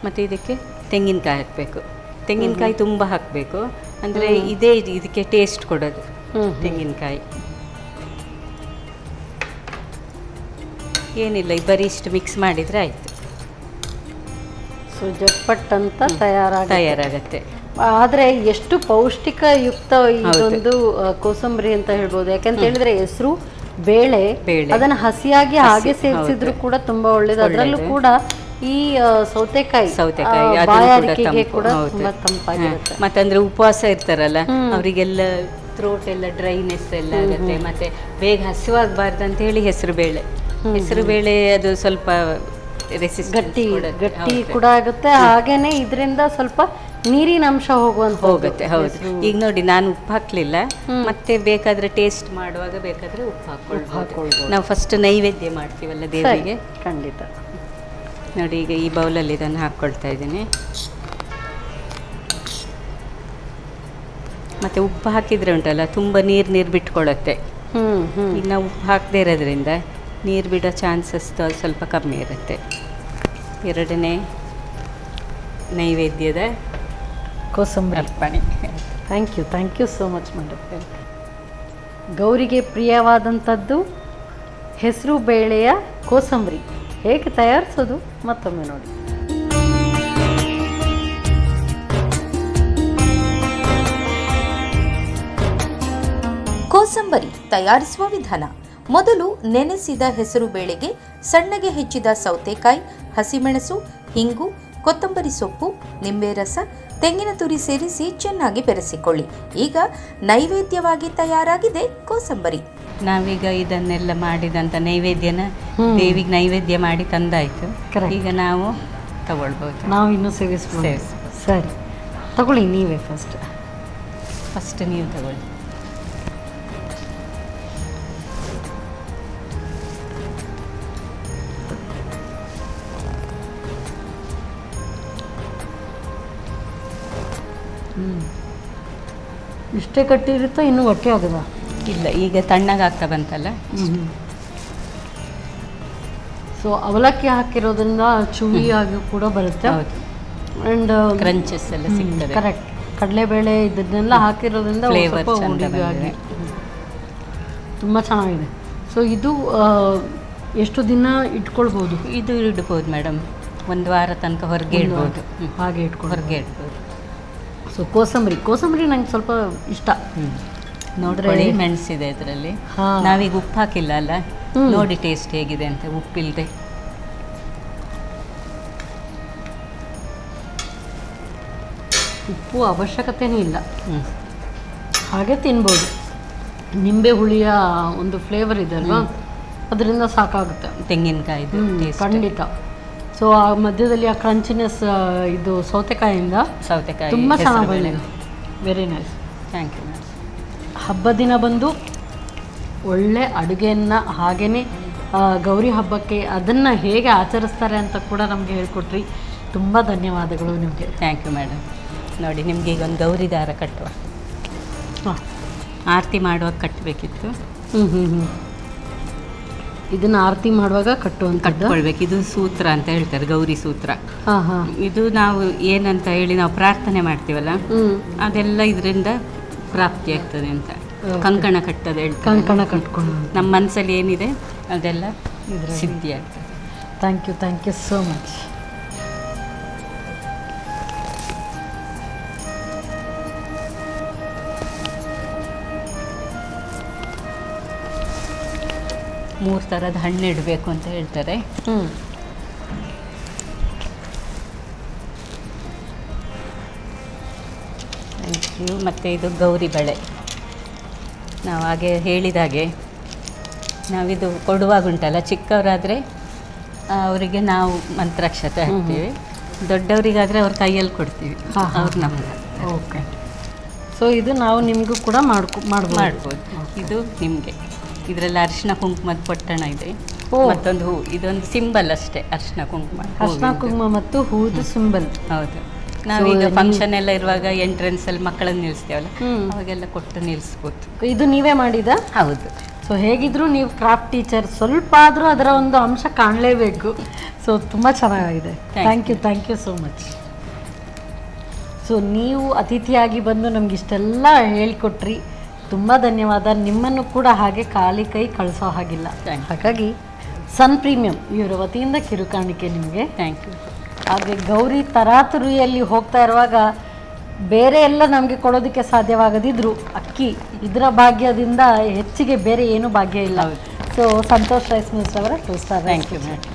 [SPEAKER 4] ಮತ್ತು ಇದಕ್ಕೆ ತೆಂಗಿನಕಾಯಿ ಹಾಕಬೇಕು. ತೆಂಗಿನಕಾಯಿ ತುಂಬ ಹಾಕಬೇಕು, ಅಂದರೆ ಇದಕ್ಕೆ ಟೇಸ್ಟ್ ಕೊಡೋದು ತೆಂಗಿನಕಾಯಿ. ಏನಿಲ್ಲ, ಬರೀ ಇಷ್ಟು ಮಿಕ್ಸ್ ಮಾಡಿದರೆ ಆಯಿತು.
[SPEAKER 2] ಸೊ ಜಟ್ಪಟ್ಟಂತ ತಯಾರಾಗತ್ತೆ. ಆದರೆ ಎಷ್ಟು ಪೌಷ್ಟಿಕಯುಕ್ತ ಇದೊಂದು ಕೋಸಂಬರಿ ಅಂತ ಹೇಳ್ಬೋದು. ಯಾಕಂತ ಹೇಳಿದ್ರೆ ಹೆಸರು ಬೇಳೆ ಅದನ್ನು ಹಸಿಯಾಗಿ ಹಾಗೆ ಸೇರಿಸಿದ್ರು ಕೂಡ ತುಂಬಾ ಒಳ್ಳೇದು. ಅದರಲ್ಲೂ ಕೂಡ ಈ ಸೌತೆಕಾಯಿ ಬಾಯಾರಿಕೆಗೆ ಕೂಡ ತುಂಬಾ ತಂಪಾಗಿರುತ್ತೆ.
[SPEAKER 4] ಮತ್ತಂದ್ರೆ ಉಪವಾಸ ಇರ್ತಾರಲ್ಲ ಅವರಿಗೆಲ್ಲ ಥ್ರೋಟ್ ಎಲ್ಲ ಡ್ರೈನೆಸ್ ಎಲ್ಲ ಆಗುತ್ತೆ. ಮತ್ತೆ ಬೇಗ ಹಸಿವಾಗಬಾರ್ದು ಅಂತ ಹೇಳಿ ಹೆಸರು ಬೇಳೆ ಅದು ಸ್ವಲ್ಪ
[SPEAKER 2] ಗಟ್ಟಿ ಕೂಡ ಆಗುತ್ತೆ. ಹಾಗೇನೆ ಇದರಿಂದ ಸ್ವಲ್ಪ ನೀರಿನ ಅಂಶ ಹೋಗುತ್ತೆ.
[SPEAKER 4] ಹೌದು. ಈಗ ನೋಡಿ, ನಾನು ಉಪ್ಪು ಹಾಕ್ಲಿಲ್ಲ, ಮತ್ತೆ ಬೇಕಾದ್ರೆ ಟೇಸ್ಟ್ ಮಾಡುವಾಗ ಬೇಕಾದ್ರೆ ಉಪ್ಪು ಹಾಕೊಳ್ಬೋದು. ನಾವು ಫಸ್ಟ್ ನೈವೇದ್ಯ ಮಾಡ್ತೀವಲ್ಲ ದೇವರಿಗೆ.
[SPEAKER 2] ಖಂಡಿತ.
[SPEAKER 4] ನೋಡಿ, ಈಗ ಈ ಬೌಲಲ್ಲಿ ಇದನ್ನು ಹಾಕ್ಕೊಳ್ತಾ ಇದ್ದೀನಿ. ಮತ್ತೆ ಉಪ್ಪು ಹಾಕಿದ್ರೆ ಉಂಟಲ್ಲ, ತುಂಬ ನೀರು ಬಿಟ್ಕೊಳ್ಳುತ್ತೆ. ಈಗ ನಾವು ಉಪ್ಪು ಹಾಕದೇ ಇರೋದ್ರಿಂದ ನೀರು ಬಿಡೋ ಚಾನ್ಸಸ್ ಸ್ವಲ್ಪ ಕಮ್ಮಿ ಇರುತ್ತೆ. ಎರಡನೇ ನೈವೇದ್ಯದ
[SPEAKER 2] ಕೋಸಂಬರಿ ಅರ್ಪಣೆ. Thank you so much madam. ಗೌರಿಗೆ ಪ್ರಿಯವಾದಂಥದ್ದು ಹೆಸರು ಬೇಳೆಯ ಕೋಸಂಬರಿ ಹೇಗೆ ತಯಾರಿಸೋದು ಮತ್ತೊಮ್ಮೆ ನೋಡಿ.
[SPEAKER 5] ಕೋಸಂಬರಿ ತಯಾರಿಸುವ ವಿಧಾನ. ಮೊದಲು ನೆನೆಸಿದ ಹೆಸರು ಬೇಳೆಗೆ ಸಣ್ಣಗೆ ಹೆಚ್ಚಿದ ಸೌತೆಕಾಯಿ, ಹಸಿಮೆಣಸು, ಹಿಂಗು, ಕೊತ್ತಂಬರಿ ಸೊಪ್ಪು, ನಿಂಬೆ ರಸ, ತೆಂಗಿನ ತುರಿ ಸೇರಿಸಿ ಚೆನ್ನಾಗಿ ಬೆರೆಸಿಕೊಳ್ಳಿ. ಈಗ ನೈವೇದ್ಯವಾಗಿ ತಯಾರಾಗಿದೆ ಕೋಸಂಬರಿ.
[SPEAKER 4] ನಾವೀಗ ಇದನ್ನೆಲ್ಲ ಮಾಡಿದಂಥ ನೈವೇದ್ಯನ ದೇವಿಗೆ ನೈವೇದ್ಯ ಮಾಡಿ ತಂದಾಯಿತು. ಈಗ ನಾವು ತಗೊಳ್ಬೋದು.
[SPEAKER 2] ನಾವು ಇನ್ನೂ ಸೇವಿಸ್ಬೋದು. ಸರಿ, ತಗೊಳ್ಳಿ ನೀವೇ ಫಸ್ಟ್
[SPEAKER 4] ನೀವು ತಗೊಳ್ಳಿ.
[SPEAKER 2] ಇಷ್ಟೇ ಕಟ್ಟಿರುತ್ತೋ ಇನ್ನೂ ಹೊಟ್ಟೆ ಆಗದ?
[SPEAKER 4] ಇಲ್ಲ, ಈಗ ತಣ್ಣಗಾಗ್ತಾ ಬಂತಲ್ಲ.
[SPEAKER 2] ಸೊ ಅವಲಕ್ಕಿ ಹಾಕಿರೋದ್ರಿಂದ ಚೂವಿಯಾಗಿ ಕೂಡ ಬರುತ್ತೆ. ಆ್ಯಂಡ್
[SPEAKER 4] ಕ್ರಂಚಸ್ ಎಲ್ಲ ಸಿಗ್ತದೆ.
[SPEAKER 2] ಕರೆಕ್ಟ್. ಕಡಲೆಬೇಳೆ ಇದನ್ನೆಲ್ಲ ಹಾಕಿರೋದ್ರಿಂದ
[SPEAKER 4] ಫ್ಲೇವರ್
[SPEAKER 2] ತುಂಬ ಚೆನ್ನಾಗಿದೆ. ಸೊ ಇದು ಎಷ್ಟು ದಿನ ಇಟ್ಕೊಳ್ಬೋದು?
[SPEAKER 4] ಇದು ಇಡ್ಬೋದು ಮೇಡಮ್, ಒಂದು ವಾರ ತನಕ ಹೊರಗೆ ಇಡ್ಬೋದು.
[SPEAKER 2] ಹಾಗೆ ಇಟ್ಕೊಂಡು
[SPEAKER 4] ಹೊರಗೆ ಇಡ್ಬೋದು.
[SPEAKER 2] ಸೊ ಕೋಸಂಬರಿ ನಂಗೆ ಸ್ವಲ್ಪ ಇಷ್ಟ.
[SPEAKER 4] ನೋಡ್ಕೊಳ್ಳಿ, ಮೆಣಸಿದೆ ಇದರಲ್ಲಿ. ನಾವೀಗ ಉಪ್ಪು ಹಾಕಿಲ್ಲ ಅಲ್ಲ, ನೋಡಿ ಟೇಸ್ಟ್ ಹೇಗಿದೆ ಅಂತ. ಉಪ್ಪಿಲ್ಲದೆ
[SPEAKER 2] ಉಪ್ಪು ಅವಶ್ಯಕತೆನೂ ಇಲ್ಲ, ಹಾಗೆ ತಿನ್ಬೋದು. ನಿಂಬೆ ಹುಳಿಯ ಒಂದು ಫ್ಲೇವರ್ ಇದೆ ಅಲ್ವಾ, ಅದರಿಂದ ಸಾಕಾಗುತ್ತೆ.
[SPEAKER 4] ತೆಂಗಿನಕಾಯಿ
[SPEAKER 2] ಖಂಡಿತ. ಸೊ ಆ ಮಧ್ಯದಲ್ಲಿ ಆ ಕ್ರಂಚಿನೆಸ್ ಇದು ಸೌತೆಕಾಯಿ ತುಂಬ ಚೆನ್ನಾಗಿ ಬಂದಿದೆ. Very nice,
[SPEAKER 4] thank you.
[SPEAKER 2] ಹಬ್ಬದ ದಿನ ಬಂದು ಒಳ್ಳೆ ಅಡುಗೆಯನ್ನು ಹಾಗೆಯೇ ಗೌರಿ ಹಬ್ಬಕ್ಕೆ ಅದನ್ನು ಹೇಗೆ ಆಚರಿಸ್ತಾರೆ ಅಂತ ಕೂಡ ನಮಗೆ ಹೇಳ್ಕೊಟ್ರಿ. ತುಂಬ ಧನ್ಯವಾದಗಳು ನಿಮಗೆ.
[SPEAKER 4] Thank you madam. ನೋಡಿ, ನಿಮಗೆ ಈಗ ಒಂದು ಗೌರಿ ದಾರ ಕಟ್ಟುವ. ಆರತಿ ಮಾಡುವಾಗ ಕಟ್ಟಬೇಕಿತ್ತು.
[SPEAKER 2] ಇದನ್ನು ಆರತಿ ಮಾಡುವಾಗ ಕಟ್ಕೊಳ್ಬೇಕು.
[SPEAKER 4] ಇದು ಸೂತ್ರ ಅಂತ ಹೇಳ್ತಾರೆ, ಗೌರಿ ಸೂತ್ರ. ಇದು ನಾವು ಏನಂತ ಹೇಳಿ ನಾವು ಪ್ರಾರ್ಥನೆ ಮಾಡ್ತೀವಲ್ಲ, ಅದೆಲ್ಲ ಇದರಿಂದ ಪ್ರಾಪ್ತಿ ಆಗ್ತದೆ ಅಂತ. ಕಂಕಣ ಕಟ್ಟೋದು ಹೇಳ್ತಾರೆ.
[SPEAKER 2] ಕಂಕಣ ಕಟ್ಕೊಂಡು
[SPEAKER 4] ನಮ್ಮ ಮನಸ್ಸಲ್ಲಿ ಏನಿದೆ ಅದೆಲ್ಲ ಸಿದ್ಧಿ ಆಗ್ತದೆ.
[SPEAKER 2] Thank you so much.
[SPEAKER 4] ಮೂರು ಥರದ ಹಣ್ಣು ಇಡಬೇಕು ಅಂತ ಹೇಳ್ತಾರೆ. Thank you. ಮತ್ತು ಇದು ಗೌರಿ ಬಳೆ. ನಾವು ಹಾಗೆ ಹೇಳಿದಾಗೆ ನಾವಿದು ಕೊಡುವಾಗ ಉಂಟಲ್ಲ, ಚಿಕ್ಕವರಾದರೆ ಅವರಿಗೆ ನಾವು ಮಂತ್ರಾಕ್ಷತೆ ಹಾಕ್ತೀವಿ, ದೊಡ್ಡವರಿಗಾದರೆ ಅವ್ರ ಕೈಯಲ್ಲಿ ಕೊಡ್ತೀವಿ, ಅವ್ರು ನಮ್ಗೆ.
[SPEAKER 2] ಓಕೆ. ಸೊ ಇದು ನಾವು ನಿಮಗೂ ಕೂಡ ಮಾಡ್ಬೋದು.
[SPEAKER 4] ಇದು ನಿಮಗೆ. ಇದರಲ್ಲಿ ಅರಿಶಿನ ಕುಂಕುಮದ ಪೊಟ್ಟಣ ಇದೆ, ಮತ್ತೊಂದು ಹೂ. ಇದೊಂದು ಸಿಂಬಲ್ ಅಷ್ಟೇ, ಅರಿಶಿನ ಕುಂಕುಮ
[SPEAKER 2] ಮತ್ತು ಹೂದು ಸಿಂಬಲ್.
[SPEAKER 4] ಹೌದು. ನಾವೀಗ ಫಂಕ್ಷನ್ ಎಲ್ಲ ಇರುವಾಗ ಎಂಟ್ರೆನ್ಸ್ ಅಲ್ಲಿ ಮಕ್ಕಳನ್ನ ನಿಲ್ಲಿಸ್ತೇವಲ್ಲ, ಅವಾಗೆಲ್ಲ ಕೊಟ್ಟು ನಿಲ್ಲಿಸ್ಬೋದು.
[SPEAKER 2] ಇದು ನೀವೇ ಮಾಡಿದ?
[SPEAKER 4] ಹೌದು.
[SPEAKER 2] ಸೊ ಹೇಗಿದ್ರು ನೀವು ಕ್ರಾಫ್ಟ್ ಟೀಚರ್, ಸ್ವಲ್ಪ ಆದರೂ ಅದರ ಒಂದು ಅಂಶ ಕಾಣಲೇಬೇಕು. ಸೊ ತುಂಬ ಚೆನ್ನಾಗಿದೆ. Thank you so much. So ನೀವು ಅತಿಥಿಯಾಗಿ ಬಂದು ನಮ್ಗೆ ಇಷ್ಟೆಲ್ಲ ಹೇಳಿಕೊಟ್ರಿ, ತುಂಬ ಧನ್ಯವಾದ. ನಿಮ್ಮನ್ನು ಕೂಡ ಹಾಗೆ ಖಾಲಿ ಕೈ ಕಳಿಸೋ ಹಾಗಿಲ್ಲ. ಹಾಗಾಗಿ ಸನ್ ಪ್ರೀಮಿಯಂ ಇವರ ವತಿಯಿಂದ ಕಿರುಕಾಣಿಕೆ ನಿಮಗೆ.
[SPEAKER 4] Thank you.
[SPEAKER 2] ಹಾಗೆ ಗೌರಿ ತರಾತುರಿಯಲ್ಲಿ ಹೋಗ್ತಾ ಇರುವಾಗ ಬೇರೆ ಎಲ್ಲ ನಮಗೆ ಕೊಡೋದಕ್ಕೆ ಸಾಧ್ಯವಾಗದಿದ್ರು ಅಕ್ಕಿ ಇದರ ಭಾಗ್ಯದಿಂದ ಹೆಚ್ಚಿಗೆ ಬೇರೆ ಏನೂ ಭಾಗ್ಯ ಇಲ್ಲ. ಸೊ ಸಂತೋಷ್ ರೈಸ್ ಮಿಲ್ಸ್ ಅವರ 2 star.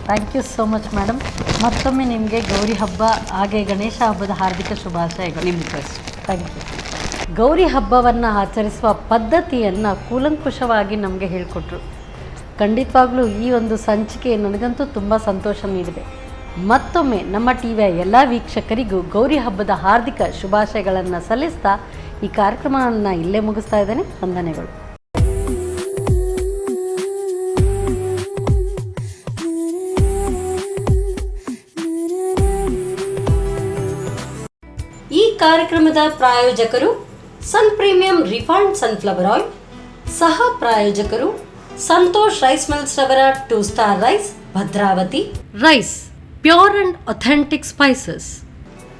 [SPEAKER 2] Thank you so much madam. ಮತ್ತೊಮ್ಮೆ ನಿಮಗೆ ಗೌರಿ ಹಬ್ಬ ಹಾಗೆ ಗಣೇಶ ಹಬ್ಬದ ಹಾರ್ದಿಕ ಶುಭಾಶಯಗಳು.
[SPEAKER 4] ನಿಮಗೆ
[SPEAKER 2] ಥ್ಯಾಂಕ್ ಯು. ಗೌರಿ ಹಬ್ಬವನ್ನು ಆಚರಿಸುವ ಪದ್ಧತಿಯನ್ನು ಕೂಲಂಕುಷವಾಗಿ ನಮಗೆ ಹೇಳಿಕೊಟ್ರು. ಖಂಡಿತವಾಗ್ಲೂ ಈ ಒಂದು ಸಂಚಿಕೆ ನನಗಂತೂ ತುಂಬ ಸಂತೋಷ ನೀಡಿದೆ. ಮತ್ತೊಮ್ಮೆ ನಮ್ಮ ಟಿವಿಯ ಎಲ್ಲ ವೀಕ್ಷಕರಿಗೂ ಗೌರಿ ಹಬ್ಬದ ಹಾರ್ದಿಕ ಶುಭಾಶಯಗಳನ್ನು ಸಲ್ಲಿಸ್ತಾ ಈ ಕಾರ್ಯಕ್ರಮವನ್ನು ಇಲ್ಲೇ ಮುಗಿಸ್ತಾ ಇದ್ದೇನೆ. ವಂದನೆಗಳು. ಈ ಕಾರ್ಯಕ್ರಮದ ಪ್ರಾಯೋಜಕರು Sun Premium refined sunflower oil, ಸಹ ಪ್ರಾಯೋಜಕರು ಸಂತೋಷ್ ರೈಸ್ ಮಿಲ್ಸ್ ರವರ 2 star rice, Bhadravathi rice, pure and authentic spices,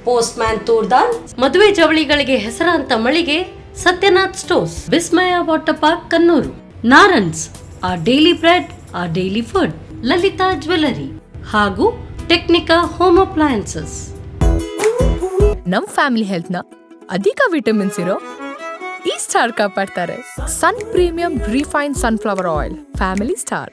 [SPEAKER 2] Postman toor dal, ಮದುವೆ ಜವಳಿಗಳಿಗೆ ಹೆಸರಾಂತ ಮಳಿಗೆ Satyanath stores, Vismaya water park Kannur, Narans a daily bread a daily food, Lalitha jewellery ಹಾಗೂ ಟೆಕ್ನಿಕಾ ಹೋಮ್ ಅಪ್ಲಯನ್ಸಸ್.
[SPEAKER 3] ನಮ್ ಫ್ಯಾಮಿಲಿ ಹೆಲ್ತ್ ನ ಅಧಿಕ ವಿಟಮಿನ್ಸ್ ಇರೋ ಈ ಸ್ಟಾರ್ ಕಾಪಾಡ್ತಾರೆ. Sun Premium refined sunflower oil, family star.